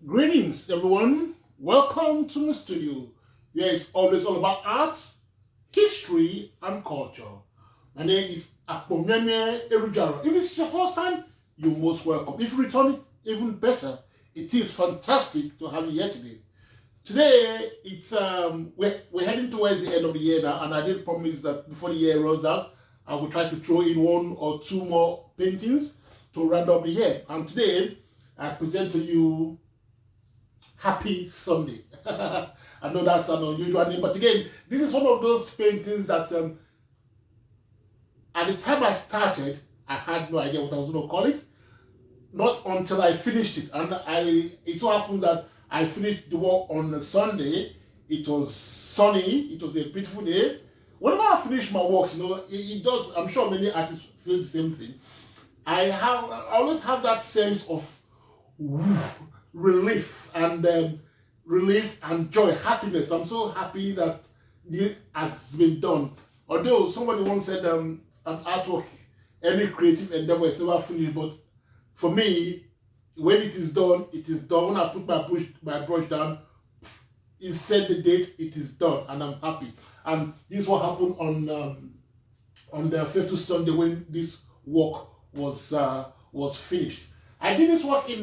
Greetings, everyone. Welcome to my studio, where it's always all about art, history, and culture. My name is Akpomeme Erujaro. If this is your first time, you're most welcome. If you return, even better. It is fantastic to have you here today. Today, it's we're heading towards the end of the year now, and I did promise that before the year runs out, I will try to throw in one or two more paintings to round up the year. And today, I present to you Happy Sunday. I know that's an unusual name, but again, this is one of those paintings that at the time I started, I had no idea what I was going to call it. Not until I finished it, and it so happens that I finished the work on a Sunday. It was sunny. It was a beautiful day. Whenever I finish my works, it does. I'm sure many artists feel the same thing. I always have that sense of relief and joy, happiness. I'm so happy that this has been done. Although somebody once said an artwork, any creative endeavor is never finished, but for me, when it is done, it is done. When I put my brush down, it set the date, it is done, and I'm happy. And this is what happened on the 5th Sunday when this work was finished. I did this work in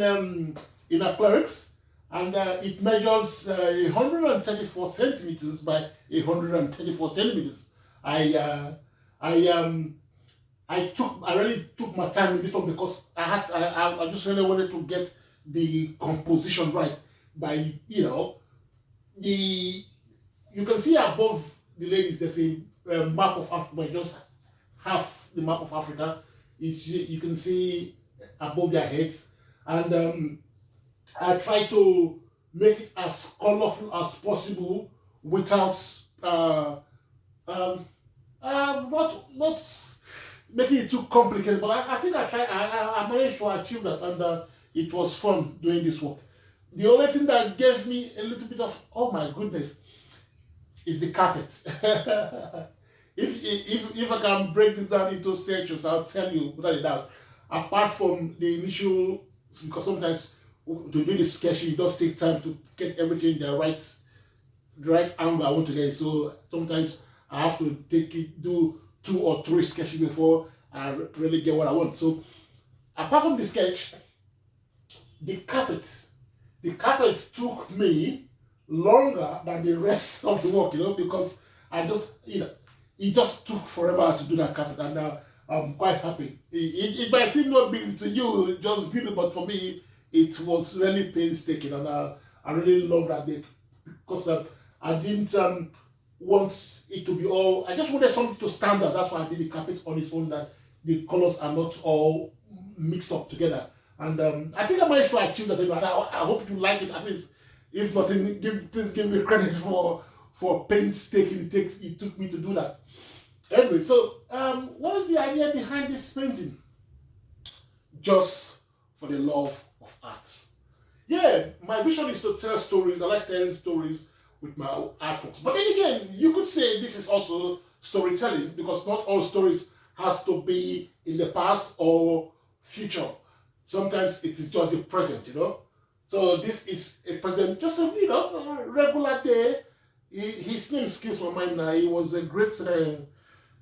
Acrylics, and it measures 134 centimeters by 134 centimeters. I uh, I really took my time in this one because I just really wanted to get the composition right. By the you can see above the ladies there's a map of Africa, just half the map of Africa. You can see above their heads, and I try to make it as colorful as possible without um, not making it too complicated. But I think I managed to achieve that, and it was fun doing this work. The only thing that gave me a little bit of oh my goodness is the carpet. If I can break this down into sections, I'll tell you without a doubt. Apart from the initial, because sometimes to do the sketching, it does take time to get everything in the right angle I want to get it. So sometimes I have to do two or three sketches before I really get what I want. So apart from the sketch, the carpet, the carpet took me longer than the rest of the work, because I just, it just took forever to do that carpet, and I'm quite happy. It might seem not big to you, just beautiful, but for me, it was really painstaking, and I really love that day because I didn't want it to be all. I just wanted something to stand out. That's why I did the carpet on its own, that the colors are not all mixed up together. And I think I managed to achieve that. And I hope you like it. At least, if nothing, please give me credit for painstaking it took me to do that. Anyway, so what is the idea behind this painting? Just for the love of art. Yeah, my vision is to tell stories. I like telling stories with my artworks. But then again, you could say this is also storytelling because not all stories has to be in the past or future. Sometimes it is just the present. So this is a present, just a regular day. His name escapes my mind now. He was a great.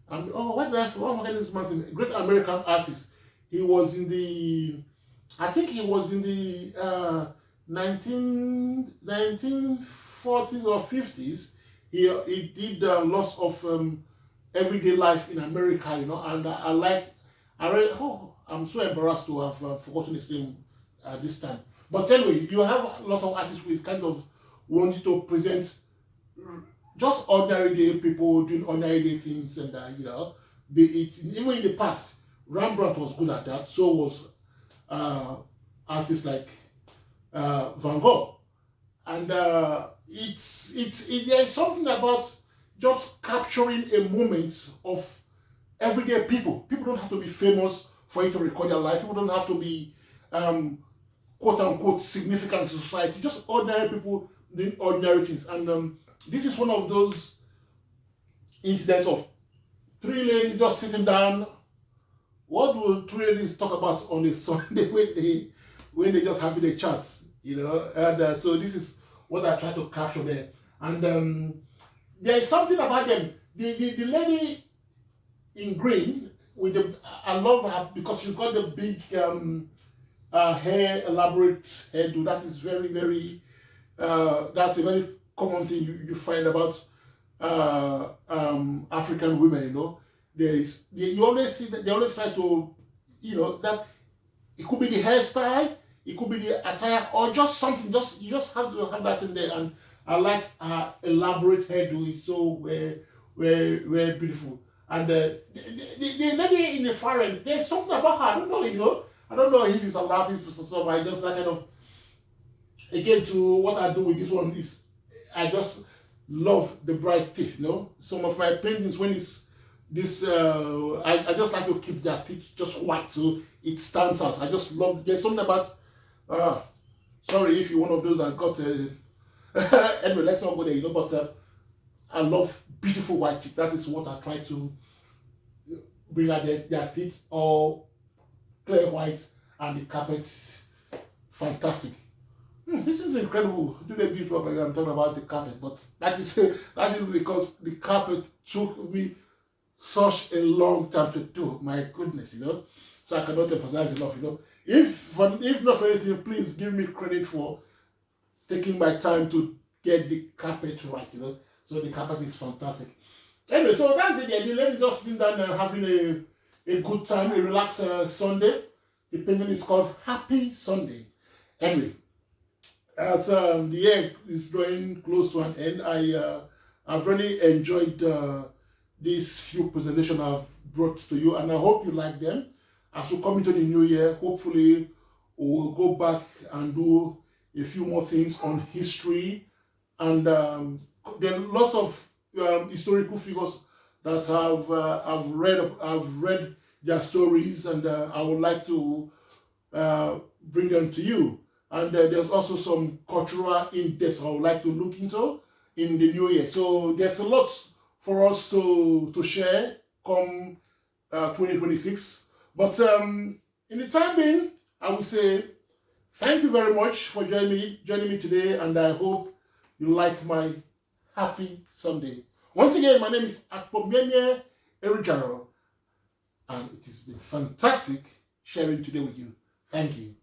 What did I say? What am I getting this man saying? A great American artist. He was in the. I think he was in the 1940s or 50s. He did lots of everyday life in America, and I'm so embarrassed to have forgotten his name this time. But anyway, you have lots of artists with kind of wanting to present just ordinary day people doing ordinary day things, and be it even in the past. Rembrandt was good at that. So was artists like Van Gogh, and there's something about just capturing a moment of everyday people. People don't have to be famous for you to record their life. People don't have to be quote unquote significant in society. Just ordinary people doing ordinary things, and this is one of those incidents of three ladies just sitting down. What will three ladies talk about on a Sunday when they just having a chat? And so this is what I try to capture there. And there is something about them. The lady in green with the I love her because she's got the big hair, elaborate hairdo. That is very very that's a very common thing you find about African women. You always see that they always try to, that it could be the hairstyle, it could be the attire, or just something. Just you just have to have that in there. And I like her elaborate hairdo. It's so very very beautiful. And the lady in the far end, there's something about her. I don't know. I don't know if it's a laughing or something. I just kind of, again, to what I do with this one is I just love the bright teeth. Some of my paintings, when it's this, I just like to keep their teeth just white so it stands out. I just love. There's something about. Sorry if you're one of those that got. Anyway, let's not go there. But I love beautiful white teeth. That is what I try to bring out their teeth all clear white, and the carpet fantastic. This is incredible. Do the beauty of I'm talking about the carpet, but that is because the carpet took me such a long time to do. My goodness, So I cannot emphasize enough, If not for anything, please give me credit for taking my time to get the carpet right, So the carpet is fantastic. Anyway, so that's it. The lady just sitting down and having a good time, a relaxed Sunday. The painting is called Happy Sunday. Anyway, as the year is drawing close to an end, I've really enjoyed these few presentations I've brought to you, and I hope you like them. As we come into the new year, hopefully we'll go back and do a few more things on history, and there are lots of historical figures that I've read their stories, and I would like to bring them to you. And there's also some cultural in-depth I would like to look into in the new year. So there's a lot for us to share come 2026. But in the time being, I would say thank you very much for joining me today, and I hope you like my Happy Sunday. Once again, my name is Akpomyemye Erijaro, and it has been fantastic sharing today with you. Thank you.